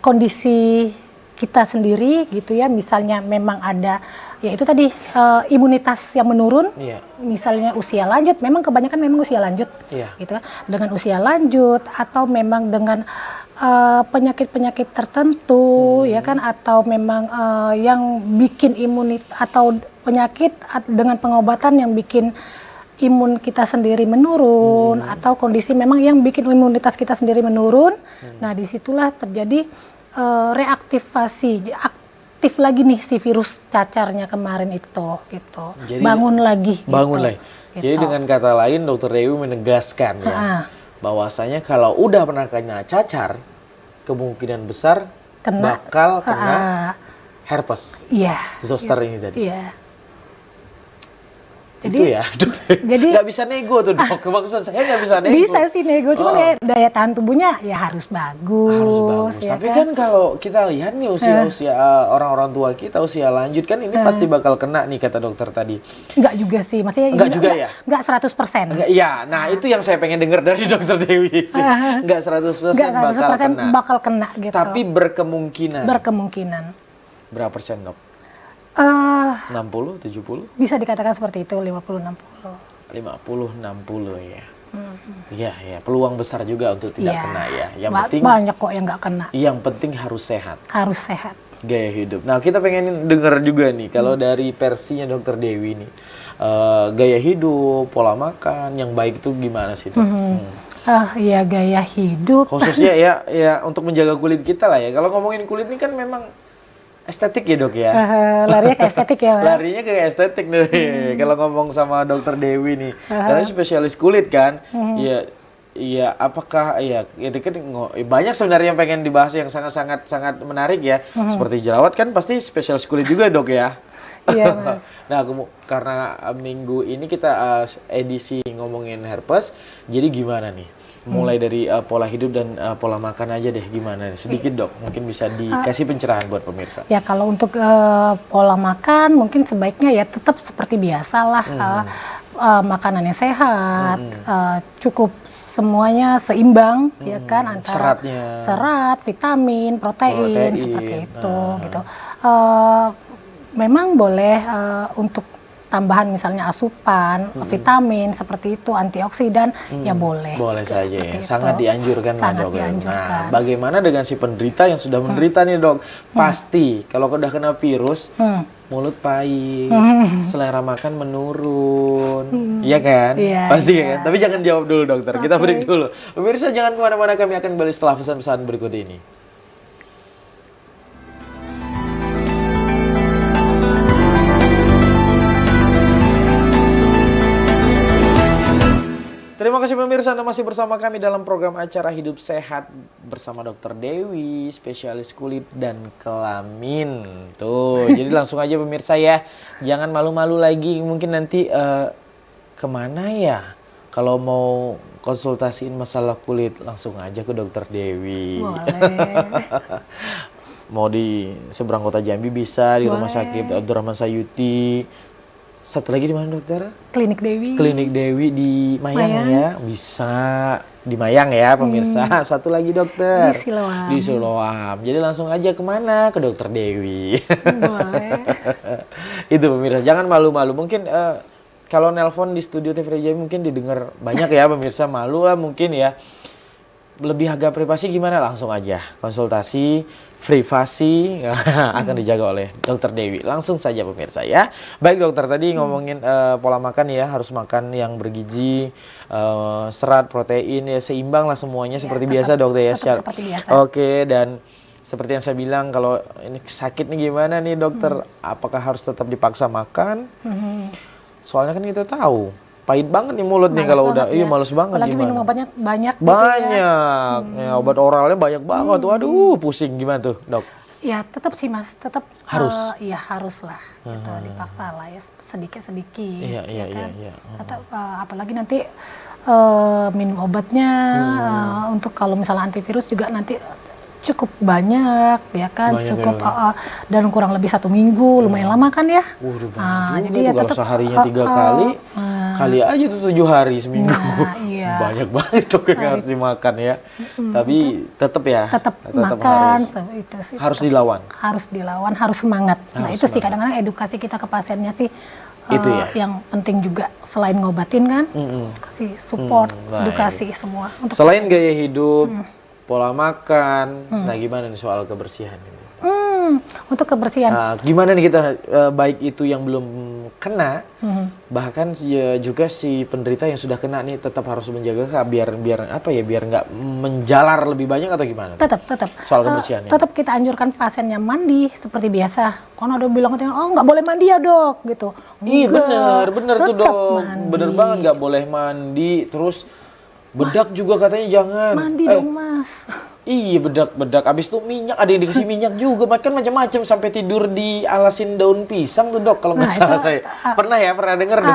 kondisi kita sendiri gitu ya, misalnya memang ada ya itu tadi imunitas yang menurun, misalnya usia lanjut, memang kebanyakan memang usia lanjut, gitu kan, dengan usia lanjut atau memang dengan penyakit-penyakit tertentu ya kan, atau memang yang bikin imunitas atau penyakit dengan pengobatan yang bikin imun kita sendiri menurun, atau kondisi memang yang bikin imunitas kita sendiri menurun. Nah, disitulah terjadi reaktivasi, aktif lagi nih si virus cacarnya kemarin itu, gitu. Jadi, bangun lagi. Gitu. Jadi dengan kata lain, Dokter Dewi menegaskan bahwasanya kalau udah pernah kena cacar, kemungkinan besar bakal kena herpes. Zoster ini tadi. Jadi, jadi nggak bisa nego tuh dok. Maksud saya nggak bisa nego. Bisa sih nego, cuma daya tahan tubuhnya ya harus bagus. Ya Tapi kan kalau kita lihat nih usia orang-orang tua kita usia lanjut kan ini pasti bakal kena nih kata dokter tadi. Nggak juga sih, maksudnya nggak juga ya? Nggak 100%. Iya, nah itu yang saya pengen dengar dari dokter Dewi sih. Nggak 100% bakal kena gitu. Tapi berkemungkinan. Berapa persen dok? 60, 70? Bisa dikatakan seperti itu, 50-60. 50-60 ya. Iya, ya, peluang besar juga untuk tidak Iya. kena ya. Yang penting Banyak kok yang nggak kena. yang penting harus sehat. Harus sehat. Gaya hidup. Nah, kita pengen dengar juga nih kalau dari versinya Dokter Dewi nih. Gaya hidup, pola makan yang baik itu gimana sih, Dok? Ya gaya hidup. Khususnya ya untuk menjaga kulit kita lah ya. Kalau ngomongin kulit ini kan memang estetik ya, Dok ya. Larinya ke estetik ya, Mas. Larinya ke estetik nih. Kalau ngomong sama Dokter Dewi nih. Karena spesialis kulit kan. Ya iya, apakah ya itu kan banyak sebenarnya yang pengen dibahas yang sangat menarik ya. Seperti jerawat kan pasti spesialis kulit juga, Dok ya. Iya, Mas. Nah, karena minggu ini kita edisi ngomongin herpes, jadi gimana nih? Mulai dari pola hidup dan pola makan aja deh, gimana nih? Sedikit, Dok, mungkin bisa dikasih pencerahan buat pemirsa. Ya kalau untuk pola makan mungkin sebaiknya ya tetap seperti biasa lah. Makanannya sehat, cukup semuanya seimbang, ya kan, antara Seratnya. serat, vitamin, protein. Seperti itu, gitu. Memang boleh untuk tambahan misalnya asupan, vitamin seperti itu, antioksidan, ya boleh. Boleh juga saja seperti ya, itu. sangat dianjurkan lah, Sangat Dok. dianjurkan. Nah, bagaimana dengan si penderita yang sudah menderita nih, Dok? Pasti kalau udah kena virus, mulut pahit, selera makan menurun, iya kan? Iya, Pasti iya. kan? Tapi jangan jawab dulu, Dokter. Kita break dulu. Pemirsa jangan kemana-mana, kami akan kembali setelah pesan-pesan berikut ini. Terima kasih pemirsa, Anda masih bersama kami dalam program acara Hidup Sehat bersama Dokter Dewi, spesialis kulit dan kelamin. Tuh, jadi langsung aja pemirsa ya, jangan malu-malu lagi. Mungkin nanti kemana ya? Kalau mau konsultasiin masalah kulit, langsung aja ke Dokter Dewi. Boleh. Mau di seberang kota Jambi bisa, di Rumah Sakit Abdurrahman Sayuti. Satu lagi di mana, Dokter? Klinik Dewi. Klinik Dewi di Mayang ya, bisa di Mayang ya pemirsa. Satu lagi, Dokter Di Siloam. Di Siloam. Jadi langsung aja kemana? Ke Dokter Dewi. Boleh. Itu pemirsa, jangan malu-malu. Mungkin kalau nelpon di studio TV Jambi mungkin didengar banyak ya pemirsa, malu lah mungkin ya. Lebih agak privasi gimana? Langsung aja konsultasi privasi akan dijaga oleh Dokter Dewi. Langsung saja pemirsa ya. Baik, Dokter, tadi ngomongin pola makan ya, harus makan yang bergizi, serat, protein ya, seimbang lah semuanya seperti biasa, Dokter ya. Tetap seperti biasa. Oke, dan seperti yang saya bilang, kalau ini sakit nih gimana nih, Dokter? Apakah harus tetap dipaksa makan? Soalnya kan kita tahu pahit banget nih mulut nih kalau udah, iya males banget. Apalagi gimana? minum obatnya banyak. Banyak, ya, obat oralnya banyak banget. Waduh, pusing gimana tuh, Dok? Ya tetap sih, Mas, tetap Harus. ya harus lah, gitu, dipaksa lah ya sedikit-sedikit. Iya, ya kan? iya. Tetap, apalagi nanti minum obatnya untuk kalau misalnya antivirus juga nanti cukup banyak, ya kan, Banyak cukup ya. Dan kurang lebih 1 minggu, lumayan lama kan ya. Udah banyak juga jadi tuh ya kalau tetap seharinya 3 kali, kali aja tuh 7 hari seminggu. Nah, iya. Banyak banget Dok yang harus dimakan ya. Tapi tetap ya. Tetap makan, itu sih. Harus dilawan. Harus dilawan, harus semangat. Nah itu sih kadang-kadang edukasi kita ke pasiennya sih Itu ya. yang penting juga, selain ngobatin kan, kasih support, baik. edukasi semua. Untuk Selain gaya hidup, pola makan, nah gimana nih soal kebersihan ini? untuk kebersihan. Nah, gimana nih kita baik itu yang belum kena, bahkan juga si penderita yang sudah kena nih tetap harus menjaga biar apa ya, biar nggak menjalar lebih banyak atau gimana? Tetap Soal kebersihan ini. tetap kita anjurkan pasiennya mandi seperti biasa. Karena ada bilang katanya, oh nggak boleh mandi ya, Dok, gitu. Iya bener tuh, tetap Dok. mandi. Bener banget, nggak boleh mandi. Terus bedak juga katanya jangan. Mandi dong, Mas. Iya, bedak. Abis itu minyak, ada yang dikasih minyak juga. Makan macam-macam sampai tidur dialasin daun pisang tuh, Dok. Kalau nggak salah saya. Pernah dengar, Dok?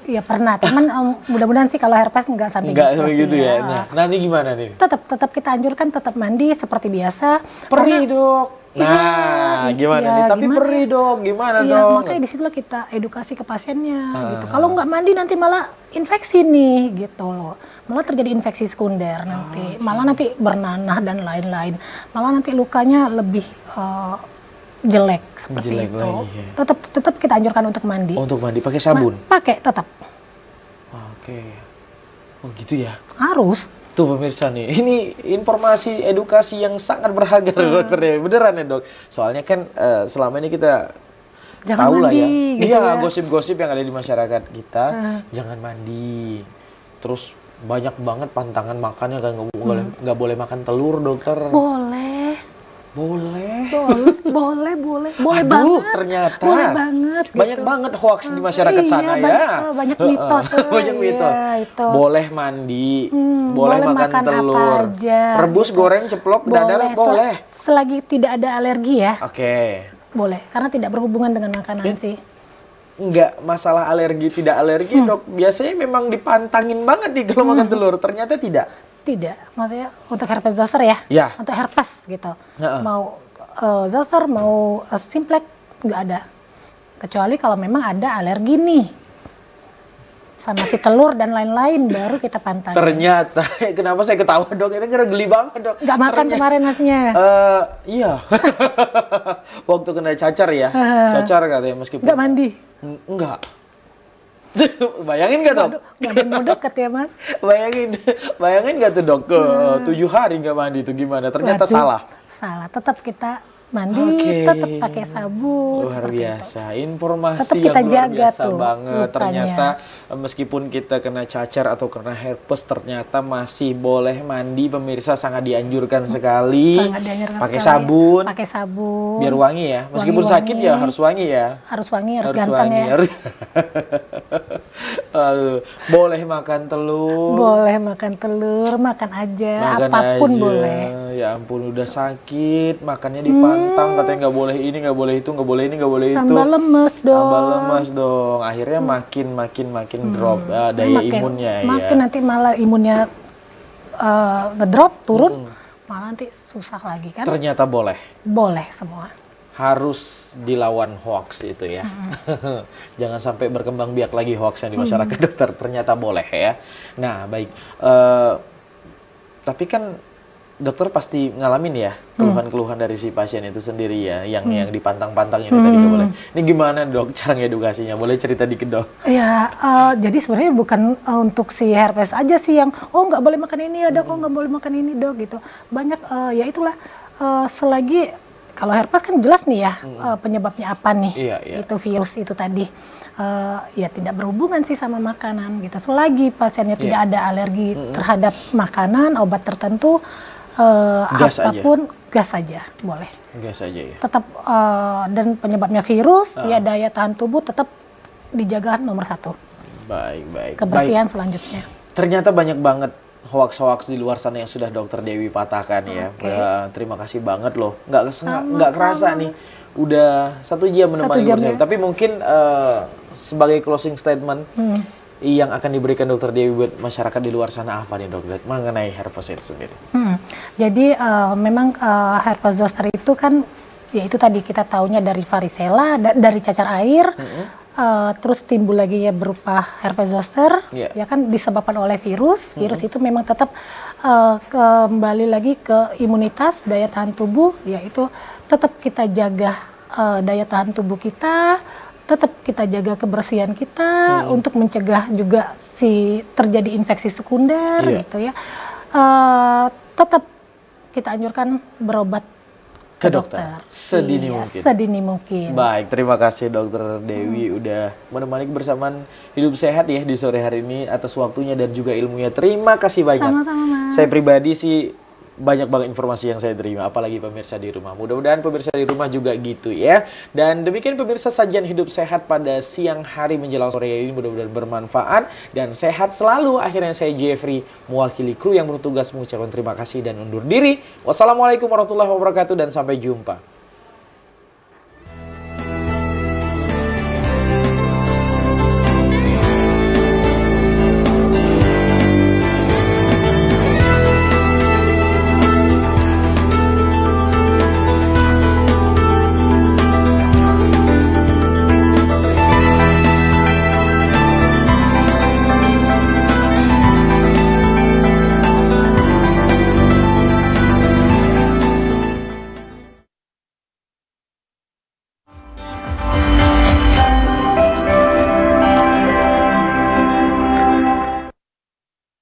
Ya pernah, teman mudah-mudahan sih kalau herpes nggak sampai gitu ya. Nah, ini gimana nih? Tetap kita anjurkan tetap mandi seperti biasa. Perih, Dok. Nah, gimana nih? Tapi perih, Dok. Gimana, Iya, Dok? makanya di situlah kita edukasi ke pasiennya gitu. Kalau nggak mandi nanti malah infeksi nih gitu loh. Malah terjadi infeksi sekunder nanti. Malah nanti bernanah dan lain-lain. Malah nanti lukanya lebih jelek seperti Jelek itu. lagi, ya. Tetap kita anjurkan untuk mandi. Untuk mandi pakai sabun. Pakai tetap. Oke. Oh gitu ya. Harus. Tuh pemirsa nih, ini informasi edukasi yang sangat berharga dokter ya, beneran ya dok. Soalnya kan selama ini kita Jangan tahu lah ya, mandi, gitu iya ya. gosip-gosip yang ada di masyarakat kita, jangan mandi. Terus banyak banget pantangan makannya kan nggak boleh makan telur dokter. Boleh. Boleh. Boleh Aduh, banget. ternyata Boleh banget. banyak gitu. banget hoax di masyarakat Iya, sana ya. banyak mitos. Banyak mitos. Iya, itu. Boleh mandi, boleh boleh makan makan telur, apa aja, rebus, gitu. goreng, ceplok, dadar, boleh. Selagi tidak ada alergi ya, Oke. boleh. Karena tidak berhubungan dengan makanan sih. Enggak masalah alergi tidak alergi dok. Biasanya memang dipantangin banget nih kalau makan telur. Ternyata tidak. Tidak, maksudnya untuk herpes zoster ya, Ya. untuk herpes gitu. Heeh. Mau zoster, mau simplex, nggak ada. Kecuali kalau memang ada alergi nih sama si telur dan lain-lain, baru kita pantangin. Ternyata, kenapa saya ketawa dok? Ini karena geli banget dok. Nggak makan kemarin nasinya. Iya. Waktu kena cacar ya. Cacar katanya meskipun. Nggak mandi. Enggak. Bayangin nggak dok? Nggak mau deket ya mas. Bayangin nggak tuh dok? 7 hari nggak mandi itu gimana? Ternyata Waduh, salah. Salah, tetap kita mandi, Oke. tetap pakai sabun. Luar seperti itu. biasa, informasi Tetap yang kita luar jaga biasa tuh banget. lukanya. Ternyata meskipun kita kena cacar atau kena herpes, ternyata masih boleh mandi. Pemirsa sangat dianjurkan sekali. Sangat dianjurkan Pakai sekali. sabun, Pakai sabun. biar wangi ya. Meskipun Wangi-wangi. sakit ya harus wangi ya. Harus wangi, harus ganteng wangi, ya. harus- Aduh, boleh makan telur. Boleh makan telur, makan aja, Makan apapun aja. boleh. Ya ampun udah sakit, makannya dipantang, katanya nggak boleh ini, nggak boleh itu, nggak boleh ini, nggak boleh itu. Tambah lemes dong. Tambah lemas dong. Akhirnya makin drop daya imunnya makin ya. nanti malah imunnya ngedrop, turun, malah nanti susah lagi kan. Ternyata boleh. Boleh semua. Harus dilawan hoax itu ya. Jangan sampai berkembang biak lagi hoaxnya di masyarakat dokter. Ternyata boleh ya. Nah baik. Tapi kan dokter pasti ngalamin ya keluhan-keluhan dari si pasien itu sendiri ya, yang dipantang-pantang ini tadi nggak boleh. Ini gimana dok cara ngedukasinya? Boleh cerita dikit dok? Ya, jadi sebenarnya bukan untuk si herpes aja sih yang nggak boleh makan ini ya dok, nggak boleh makan ini dok gitu. Banyak ya itulah selagi kalau herpes kan jelas nih ya penyebabnya apa nih, Iya, iya. itu virus itu tadi. Ya tidak berhubungan sih sama makanan gitu. Selagi pasiennya tidak ada alergi terhadap makanan, obat tertentu, Gas aja. apapun gas saja boleh. Gas aja ya. Tetap dan penyebabnya virus, ya daya tahan tubuh tetap dijaga nomor 1. Baik. Kebersihan selanjutnya. Ternyata banyak banget hoax-hoax di luar sana yang sudah dokter Dewi patahkan ya. Oke. Terima kasih banget loh. Nggak kerasa nih. Udah 1 jam menemani 1 jam bersama. ya. Tapi mungkin sebagai closing statement yang akan diberikan dokter Dewi buat masyarakat di luar sana apa nih dokter mengenai herpes itu sendiri? Jadi memang herpes zoster itu kan, ya itu tadi kita taunya dari varicella, dari cacar air, terus timbul lagi ya berupa herpes zoster, ya kan disebabkan oleh virus. Virus itu memang tetap kembali lagi ke imunitas, daya tahan tubuh, yaitu tetap kita jaga daya tahan tubuh kita, tetap kita jaga kebersihan kita untuk mencegah juga si terjadi infeksi sekunder gitu ya. Tetap kita anjurkan berobat ke dokter sedini Iya, mungkin. sedini mungkin. Baik, terima kasih dokter Dewi udah menemani kebersamaan Hidup Sehat ya di sore hari ini, atas waktunya dan juga ilmunya. Terima kasih banyak. Sama-sama Mas. Saya pribadi sih banyak banget informasi yang saya terima, apalagi pemirsa di rumah. Mudah-mudahan pemirsa di rumah juga gitu ya. Dan demikian pemirsa sajian Hidup Sehat pada siang hari menjelang sore ini, mudah-mudahan bermanfaat dan sehat selalu. Akhirnya saya Jeffrey mewakili kru yang bertugas mengucapkan terima kasih dan undur diri. Wassalamualaikum warahmatullahi wabarakatuh dan sampai jumpa.